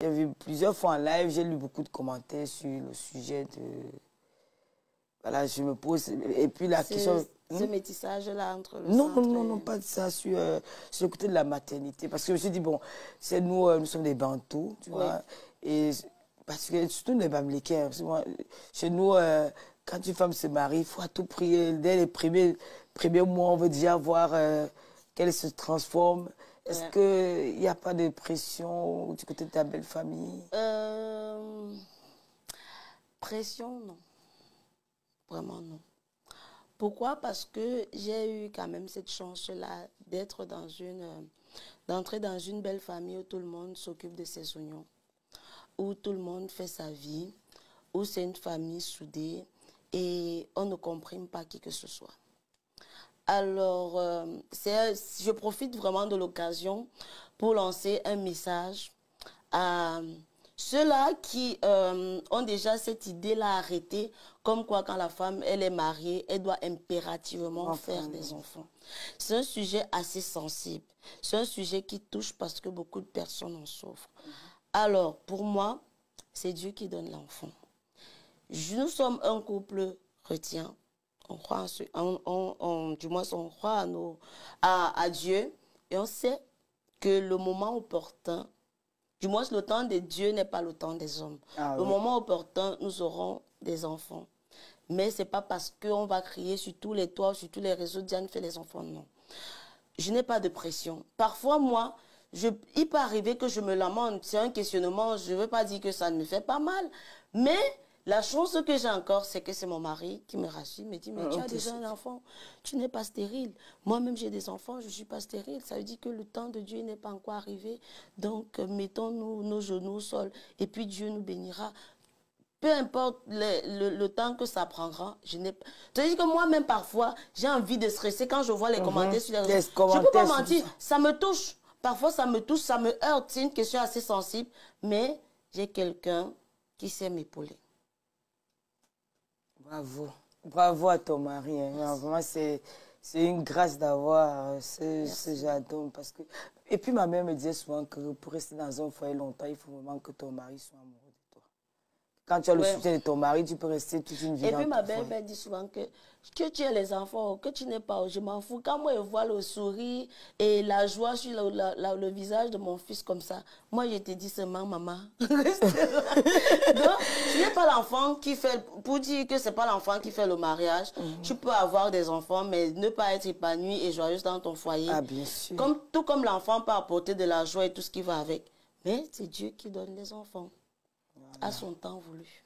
J'ai vu plusieurs fois en live, j'ai lu beaucoup de commentaires sur le sujet de... Voilà, je me pose... Et puis la question... Ce métissage-là entre le Non, centre non, non, pas de ça, sur le côté de la maternité. Parce que je me suis dit, bon, c'est nous, nous sommes des Bantous, tu vois. Et parce que surtout les Bamileke, chez nous, quand une femme se marie, il faut à tout prix, dès les premiers mois, on veut déjà voir qu'elle se transforme. Est-ce qu'il n'y a pas de pression du côté de ta belle famille? Pression, non. Vraiment, non. Pourquoi? Parce que j'ai eu quand même cette chance-là d'entrer dans une belle famille où tout le monde s'occupe de ses oignons, où tout le monde fait sa vie, où c'est une famille soudée et on ne comprime pas qui que ce soit. Alors, je profite vraiment de l'occasion pour lancer un message à ceux-là qui ont déjà cette idée-là arrêtée, comme quoi quand la femme elle est mariée, elle doit impérativement faire des enfants. C'est un sujet assez sensible. C'est un sujet qui touche parce que beaucoup de personnes en souffrent. Alors, pour moi, c'est Dieu qui donne l'enfant. Nous sommes un couple chrétien. On croit du moins, on croit à Dieu. Et on sait que le moment opportun, du moins le temps de Dieu n'est pas le temps des hommes. Le moment opportun, nous aurons des enfants. Mais ce n'est pas parce qu'on va crier sur tous les toits, sur tous les réseaux, Diane fait les enfants, non. Je n'ai pas de pression. Parfois, moi, il peut arriver que je me lamente. C'est un questionnement, je ne veux pas dire que ça ne me fait pas mal. Mais la chance que j'ai encore, c'est que c'est mon mari qui me rassure, me dit, mais tu as déjà un enfant, tu n'es pas stérile. Moi-même, j'ai des enfants, je ne suis pas stérile. Ça veut dire que le temps de Dieu n'est pas encore arrivé. Donc, mettons-nous nos genoux au sol et puis Dieu nous bénira. Peu importe le temps que ça prendra, c'est-à-dire que moi-même, parfois, j'ai envie de stresser quand je vois les commentaires sur les réseaux. Je ne peux pas mentir, ça me touche. Parfois, ça me touche, ça me heurte. C'est une question assez sensible, mais j'ai quelqu'un qui sait m'épauler. Bravo. Bravo à ton mari. Hein. Vraiment, c'est une grâce d'avoir ce genre d'homme. Et puis, ma mère me disait souvent que pour rester dans un foyer longtemps, il faut vraiment que ton mari soit amoureux. Quand tu as le soutien de ton mari, tu peux rester toute une vie. Et puis ma belle-mère dit souvent que tu aies les enfants, que tu n'es pas, je m'en fous. Quand moi je vois le sourire et la joie sur le visage de mon fils comme ça, moi je te dis seulement maman. Donc, tu n'es pas l'enfant qui fait, pour dire que ce n'est pas l'enfant qui fait le mariage, tu peux avoir des enfants mais ne pas être épanoui et joyeuse dans ton foyer. Ah bien sûr. Tout comme l'enfant peut apporter de la joie et tout ce qui va avec. Mais c'est Dieu qui donne les enfants. À son temps voulu.